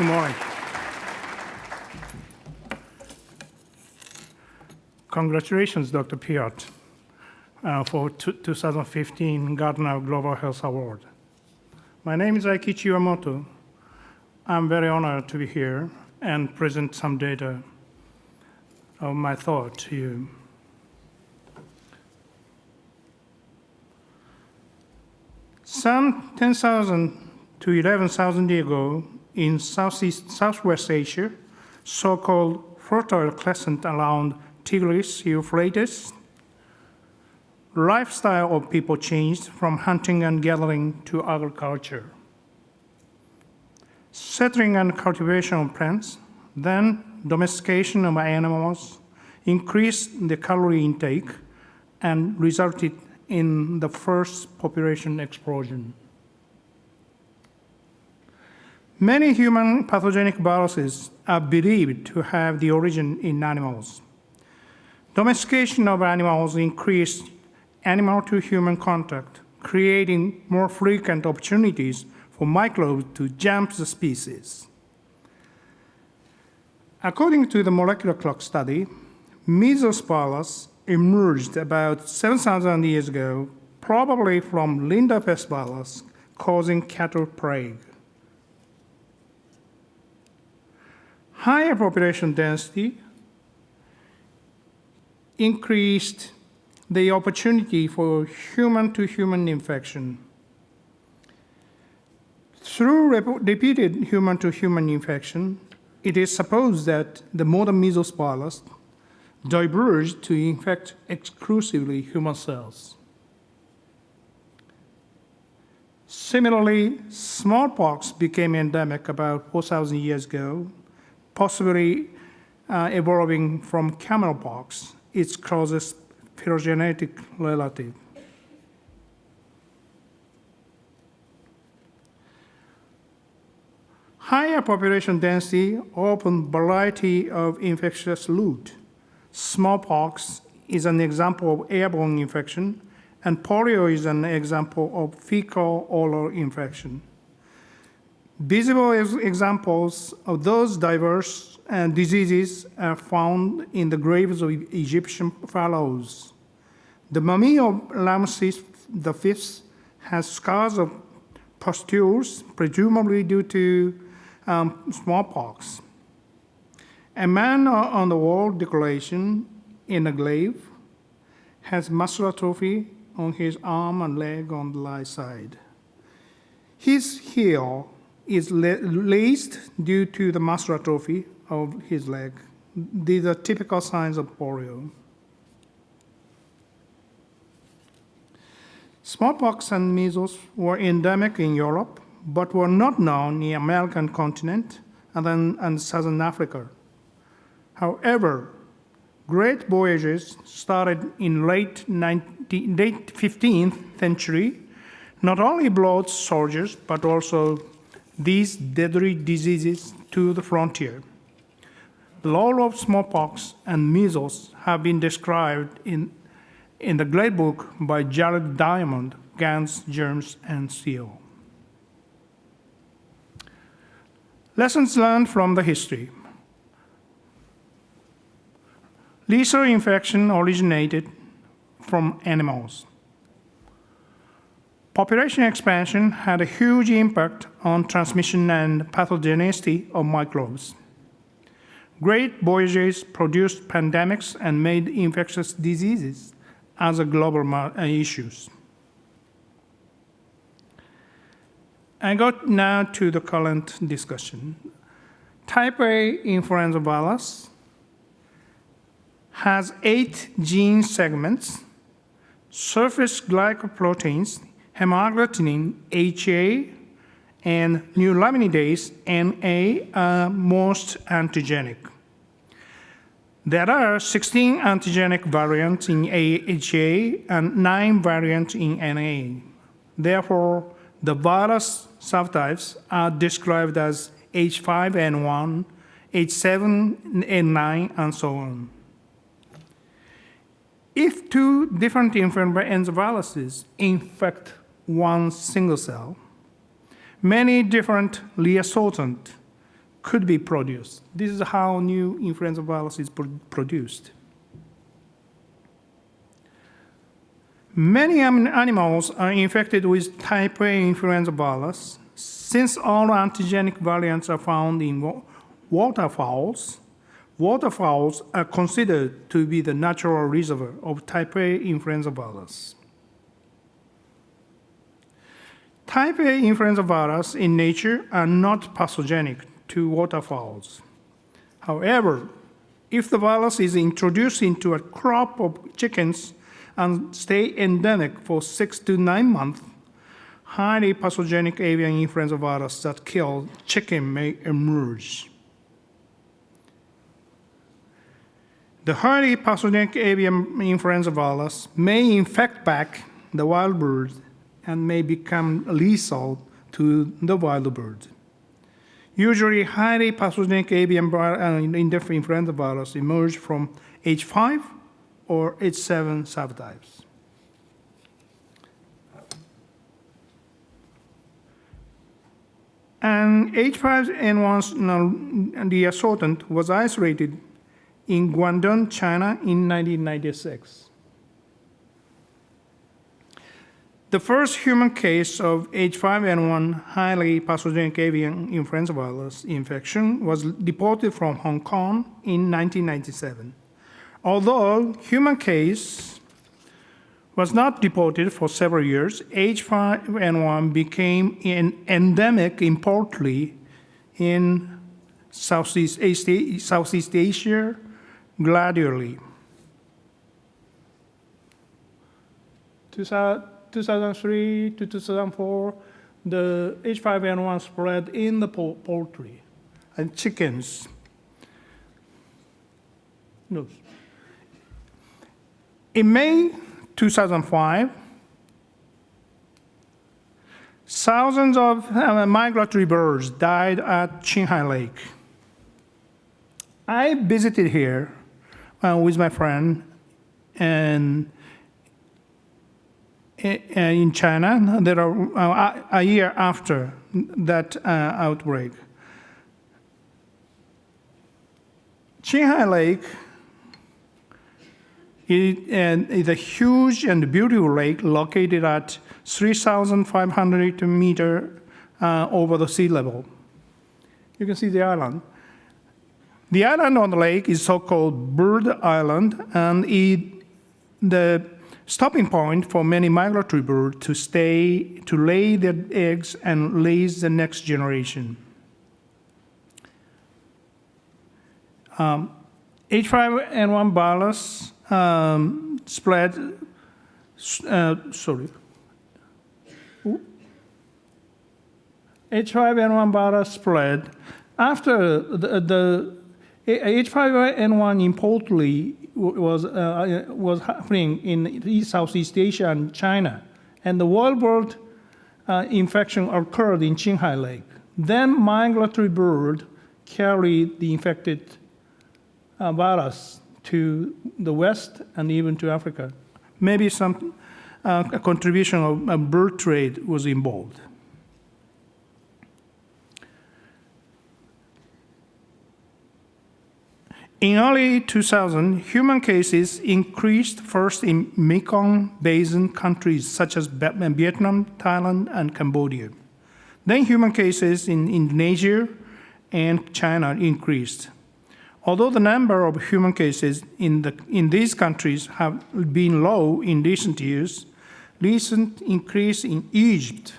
Good morning. Congratulations, Dr. Piot, for 2015 Gairdner Global Health Award. My name is Aikichi Iwamato. I'm very honored to be here and present some data of my thought to you. Some 10,000 to 11,000 years ago in Southwest Asia, so-called Fertile Crescent around Tigris, Euphrates, lifestyle of people changed from hunting and gathering to agriculture. Settling and cultivation of plants, then domestication of animals, increased the calorie intake and resulted in the first population explosion. Many human pathogenic viruses are believed to have the origin in animals. Domestication of animals increased animal-to-human contact, creating more frequent opportunities for microbes to jump the species. According to the molecular clock study, measles virus emerged about 7,000 years ago, probably from rinderpest virus causing cattle plague. Higher population density increased the opportunity for human-to-human infection. Through repeated human-to-human infection, it is supposed that the modern measles virus diverged to infect exclusively human cells. Similarly, smallpox became endemic about 4,000 years ago, possibly evolving from camelpox, its closest phylogenetic relative. Higher population density opened a variety of infectious routes. Smallpox is an example of airborne infection, and polio is an example of fecal-oral infection. Visible examples of those diverse diseases are found in the graves of Egyptian pharaohs. The mummy of Ramses V has scars of pustules, presumably due to smallpox. A man on the wall decoration in a grave has muscular atrophy on his arm and leg on the right side. His heel is laced due to the muscular atrophy of his leg. These are typical signs of polio. Smallpox and measles were endemic in Europe, but were not known in the American continent and Southern Africa. However, great voyages started in late 15th century not only brought soldiers, but also these deadly diseases to the frontier. The role of smallpox and measles have been described in the great book by Jared Diamond, Guns, Germs, and Steel. Lessons learned from the history. Lethal infection originated from animals. Population expansion had a huge impact on transmission and pathogenicity of microbes. Great voyages produced pandemics and made infectious diseases as a global issues. I got now to the current discussion. Type A influenza virus has 8 gene segments, surface glycoproteins, hemagglutinin, HA, and neuraminidase, NA, are most antigenic. There are 16 antigenic variants in HA and 9 variants in NA. Therefore, the virus subtypes are described as H5N1, H7N9, and so on. If 2 different influenza viruses infect one single cell, many different reassortant could be produced. This is how new influenza virus is produced. Many animals are infected with type A influenza virus. Since all antigenic variants are found in waterfowls, waterfowls are considered to be the natural reservoir of type A influenza virus. Type A influenza virus in nature are not pathogenic to waterfowls. However, if the virus is introduced into a crop of chickens and stay endemic for 6 to 9 months, highly pathogenic avian influenza virus that kill chicken may emerge. The highly pathogenic avian influenza virus may infect back the wild bird and may become lethal to the wild bird. Usually, highly pathogenic avian influenza virus emerge from H5 or H7 subtypes. And H5N1, the assortant, was isolated in Guangdong, China in 1996. The first human case of H5N1 highly pathogenic avian influenza virus infection was reported from Hong Kong in 1997. Although human case was not reported for several years, H5N1 became endemic importantly in Southeast Asia gradually. 2003 to 2004, the H5N1 spread in the poultry and chickens. No. In May 2005, thousands of migratory birds died at Qinghai Lake. I visited here with my friend and in China, there are a year after that outbreak. Qinghai Lake is a huge and beautiful lake located at 3,500 meters over the sea level. You can see the island. The island on the lake is so-called Bird Island, and the stopping point for many migratory birds to lay their eggs and raise the next generation. H5N1 virus spread. H5N1 virus spread after the H5N1 in poultry was happening in Southeast Asia and China, and the wild bird infection occurred in Qinghai Lake. Then migratory bird carried the infected virus to the West and even to Africa. Maybe some contribution of bird trade was involved. In early 2000, human cases increased first in Mekong Basin countries such as Vietnam, Thailand, and Cambodia. Then human cases in Indonesia and China increased. Although the number of human cases in these countries have been low in recent years, recent increase in Egypt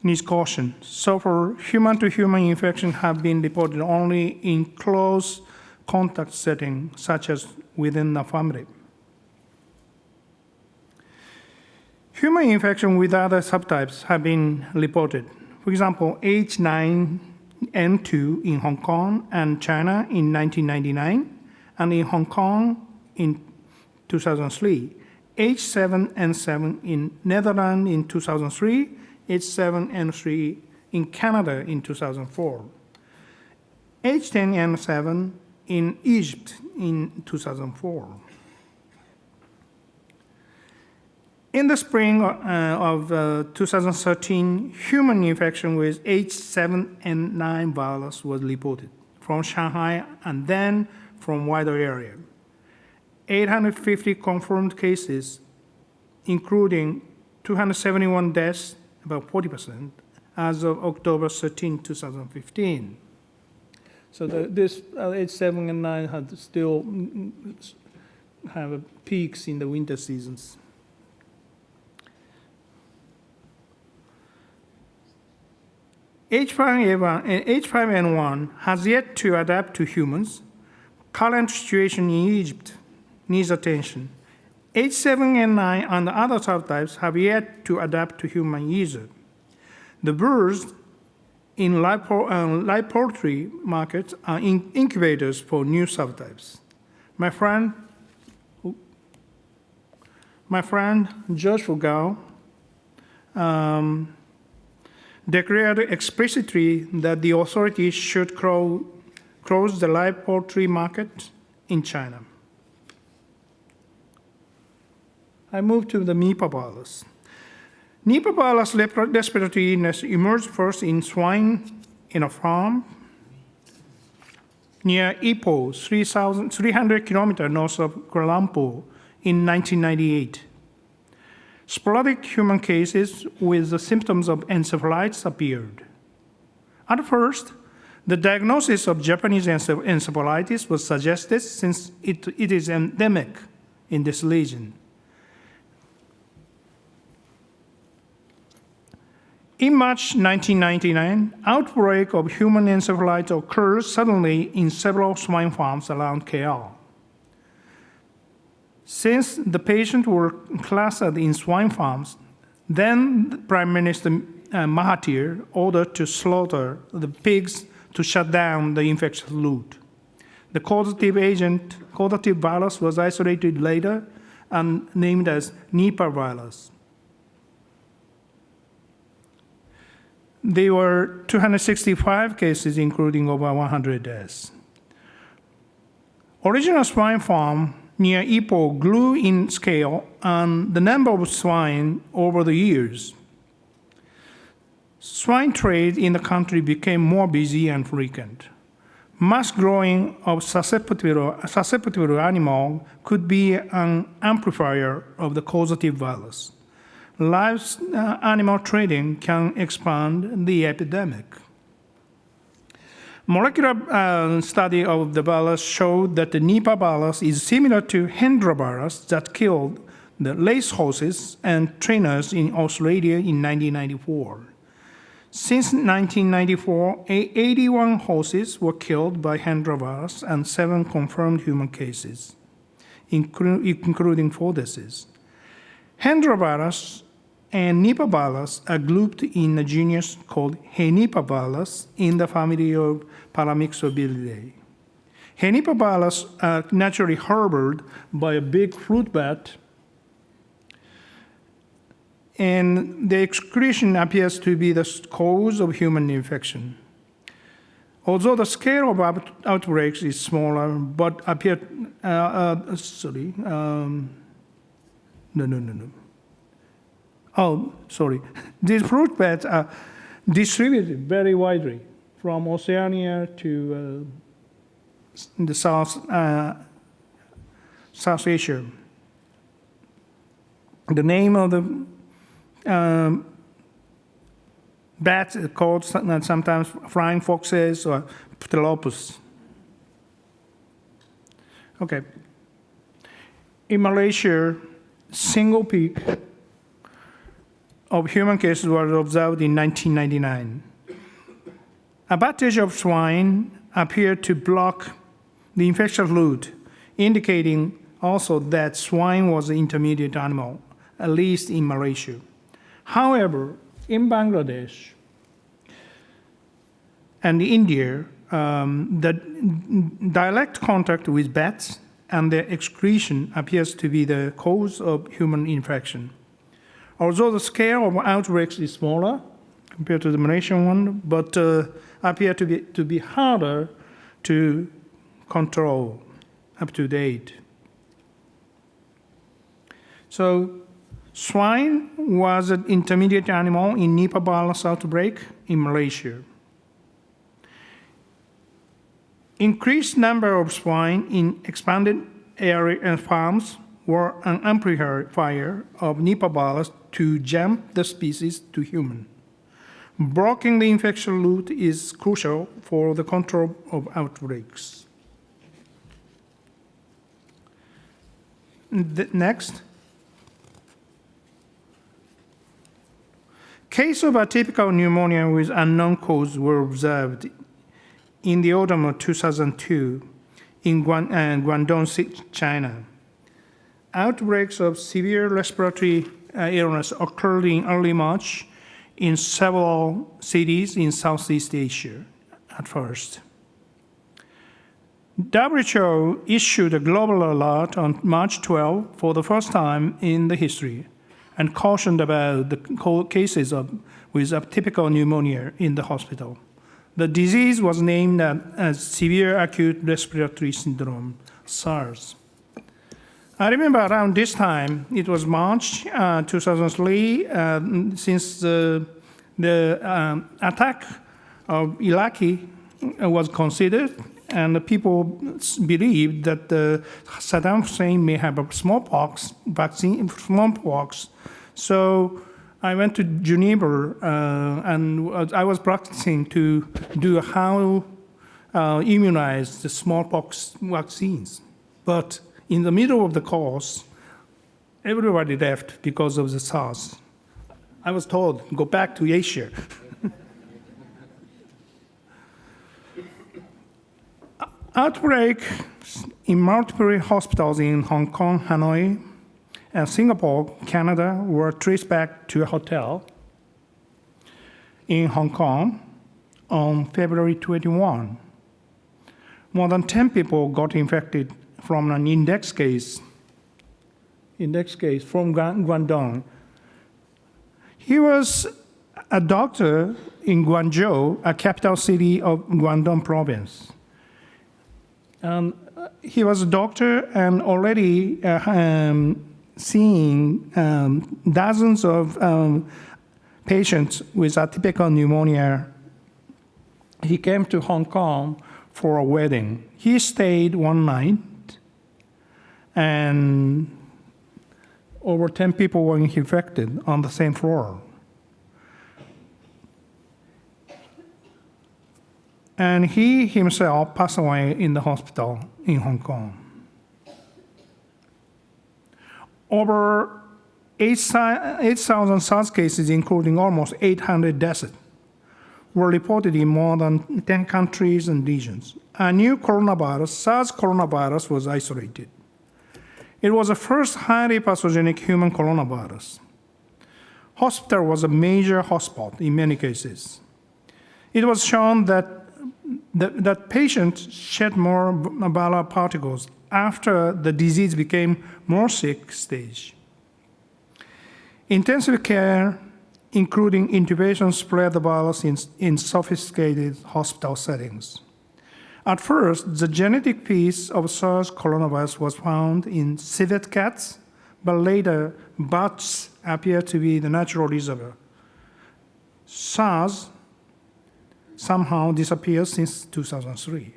needs caution. So far, human-to-human infections have been reported only in close contact settings, such as within a family. Human infection with other subtypes have been reported. For example, H9N2 in Hong Kong and China in 1999, and in Hong Kong in 2003, H7N7 in Netherlands in 2003, H7N3 in Canada in 2004, H10N7 in Egypt in 2004. In the spring of 2013, human infection with H7N9 virus was reported from Shanghai and then from wider area. 850 confirmed cases, including 271 deaths, about 40%, as of October 13, 2015. So this H7N9 had still have peaks in the winter seasons. H5N1 has yet to adapt to humans. Current situation in Egypt needs attention. H7N9 and other subtypes have yet to adapt to human user. The birds in live poultry markets are incubators for new subtypes. My friend Josh Fugao declared explicitly that the authorities should close the live poultry market in China. I move to the Nipah virus. Nipah virus respiratory illness emerged first in swine in a farm near Ipoh, 300 kilometers north of Kuala Lumpur in 1998. Sporadic human cases with the symptoms of encephalitis appeared. At first, the diagnosis of Japanese encephalitis was suggested since it is endemic in this region. In March 1999, outbreak of human encephalitis occurred suddenly in several swine farms around KL. Since the patients were clustered in swine farms, then Prime Minister Mahathir ordered to slaughter the pigs to shut down the infectious route. The causative virus was isolated later and named as Nipah virus. There were 265 cases, including over 100 deaths. Original swine farm near Ipoh grew in scale and the number of swine over the years. Swine trade in the country became more busy and frequent. Mass growing of susceptible animal could be an amplifier of the causative virus. Live animal trading can expand the epidemic. Molecular study of the virus showed that the Nipah virus is similar to Hendra virus that killed the racehorses and trainers in Australia in 1994. Since 1994, 81 horses were killed by Hendra virus and 7 confirmed human cases, including 4 deaths. Hendra virus and Nipah virus are grouped in a genus called Henipah virus in the family of Paramyxoviridae. Henipah virus are naturally harbored by a big fruit bat, and the excretion appears to be the cause of human infection. Although the scale of outbreaks is smaller, but appear, These fruit bats are distributed very widely from Oceania to the South Asia. The name of the bats is called sometimes flying foxes or pteropus. Okay. In Malaysia, single peak of human cases was observed in 1999. Abattage of swine appeared to block the infectious route, indicating also that swine was the intermediate animal, at least in Malaysia. However, in Bangladesh and India, the direct contact with bats and their excretion appears to be the cause of human infection. Although the scale of outbreaks is smaller compared to the Malaysian one, but appear to be harder to control up to date. So Swine was an intermediate animal in Nipah virus outbreak in Malaysia. Increased number of swine in expanded area and farms were an amplifier of Nipah virus to jump the species to human. Blocking the infection route is crucial for the control of outbreaks. Next. Cases of atypical pneumonia with unknown cause were observed in the autumn of 2002 in Guangdong, China. Outbreaks of severe respiratory illness occurred in early March in several cities in Southeast Asia at first. WHO issued a global alert on March 12 for the first time in the history and cautioned about the cases with atypical pneumonia in the hospital. The disease was named as severe acute respiratory syndrome, SARS. I remember around this time, it was March 2003, since the attack of Iraqi was considered, and the people believed that Saddam Hussein may have a smallpox vaccine, So I went to Geneva, and I was practicing to do how immunize the smallpox vaccines. But in the middle of the course, everybody left because of the SARS. I was told, go back to Asia. Outbreaks in multiple hospitals in Hong Kong, Hanoi, and Singapore, Canada, were traced back to a hotel in Hong Kong on February 21. More than 10 people got infected from an index case from Guangdong. He was a doctor in Guangzhou, a capital city of Guangdong province. He was a doctor and already seeing dozens of patients with atypical pneumonia. He came to Hong Kong for a wedding. He stayed one night, and over 10 people were infected on the same floor. And he himself passed away in the hospital in Hong Kong. Over 8,000 SARS cases, including almost 800 deaths, were reported in more than 10 countries and regions. A new coronavirus, SARS coronavirus, was isolated. It was the first highly pathogenic human coronavirus. Hospital was a major hotspot in many cases. It was shown that patients shed more viral particles after the disease became more sick stage. Intensive care, including intubation, spread the virus in sophisticated hospital settings. At first, the genetic piece of SARS coronavirus was found in civet cats, but later bats appeared to be the natural reservoir. SARS somehow disappeared since 2003.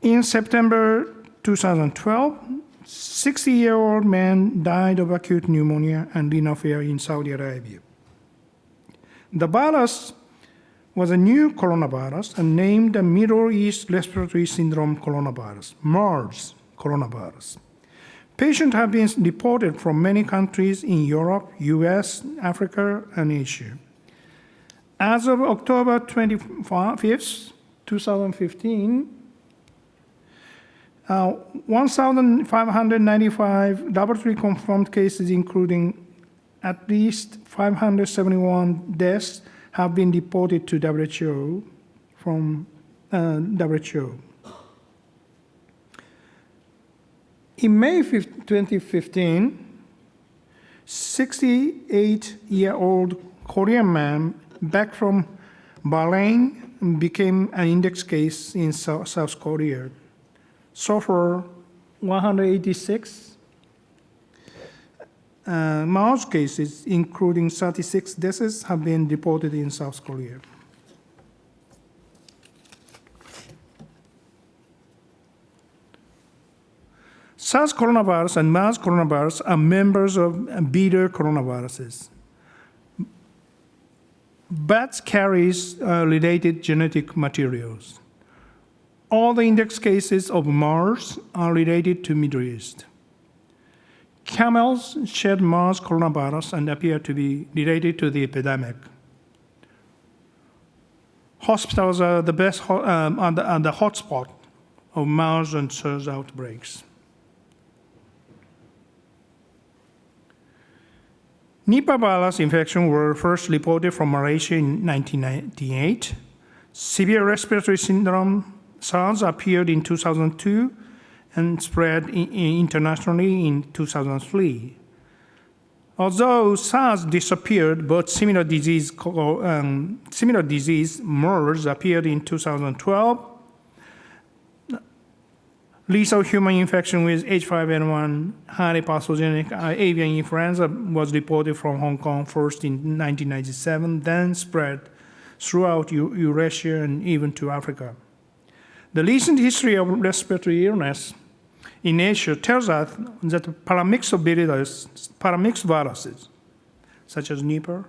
In September 2012, 60-year-old man died of acute pneumonia and renal failure in Saudi Arabia. The virus was a new coronavirus and named the Middle East Respiratory Syndrome coronavirus, MERS coronavirus. Patients have been reported from many countries in Europe, US, Africa, and Asia. As of October 25th, 2015, 1,595 laboratory-confirmed cases, including at least 571 deaths, have been reported to WHO from WHO. In May 2015, 68-year-old Korean man back from Bahrain became an index case in South Korea. So far, 186 mouse cases, including 36 deaths, have been reported in South Korea. SARS coronavirus and MERS coronavirus are members of beta coronaviruses. Bats carries related genetic materials. All the index cases of MERS are related to Middle East. Camels shed MERS coronavirus and appear to be related to the epidemic. Hospitals are the best are the hotspot of MERS and SARS outbreaks. Nipah virus infection were first reported from Malaysia in 1998. Severe respiratory syndrome, SARS, appeared in 2002 and spread internationally in 2003. Although SARS disappeared, but similar disease, MERS, appeared in 2012. Lethal human infection with H5N1 highly pathogenic avian influenza was reported from Hong Kong first in 1997, then spread throughout Eurasia and even to Africa. The recent history of respiratory illness in Asia tells us that paramixed viruses, such as Nipah,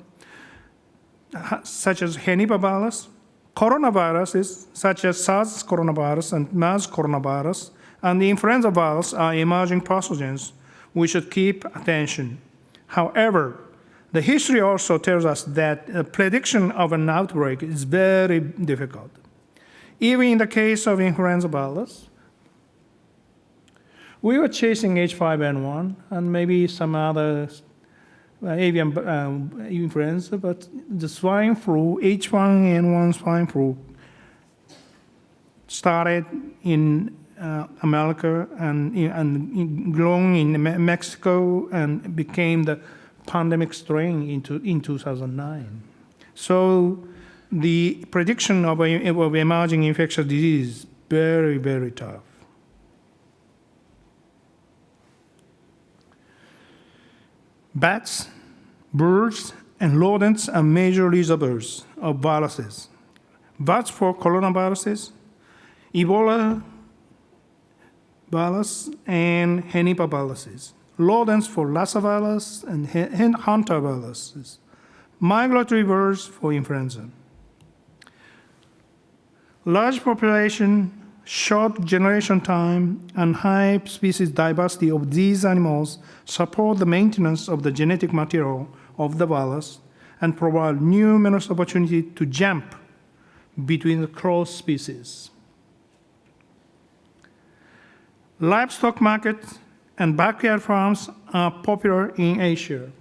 such as Henipavirus, coronaviruses, such as SARS coronavirus and MERS coronavirus, and the influenza virus are emerging pathogens we should keep attention. However, the history also tells us that a prediction of an outbreak is very difficult. Even in the case of influenza virus, we were chasing H5N1 and maybe some other avian influenza, but the swine flu, H1N1 swine flu, started in America and grown in Mexico and became the pandemic strain in 2009. So the prediction of emerging infectious disease is very, very tough. Bats, birds, and rodents are major reservoirs of viruses. Bats for coronaviruses, Ebola virus, and Henipaviruses. Rodents for Lassa virus and hantaviruses. Migratory birds for influenza. Large population, short generation time, and high species diversity of these animals support the maintenance of the genetic material of the virus and provide numerous opportunities to jump between the cross species. Livestock markets and backyard farms are popular in Asia.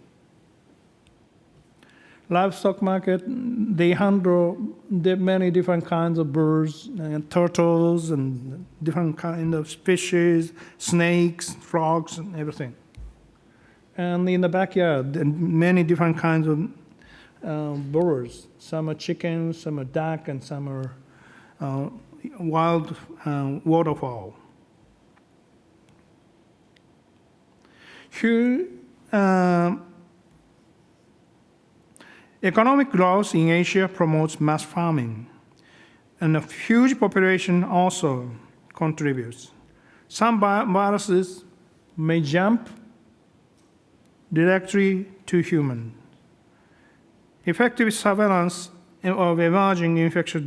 Livestock market, they handle many different kinds of birds, and turtles, and different kinds of fishes, snakes, frogs, and everything. And in the backyard, many different kinds of birds. Some are chickens, some are duck, and some are wild waterfowl. Here, economic growth in Asia promotes mass farming, and a huge population also contributes. Some viruses may jump directly to humans. Effective surveillance of emerging infectious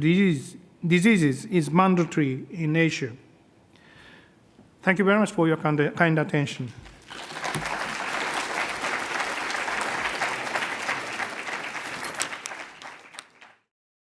diseases is mandatory in Asia. Thank you very much for your kind attention.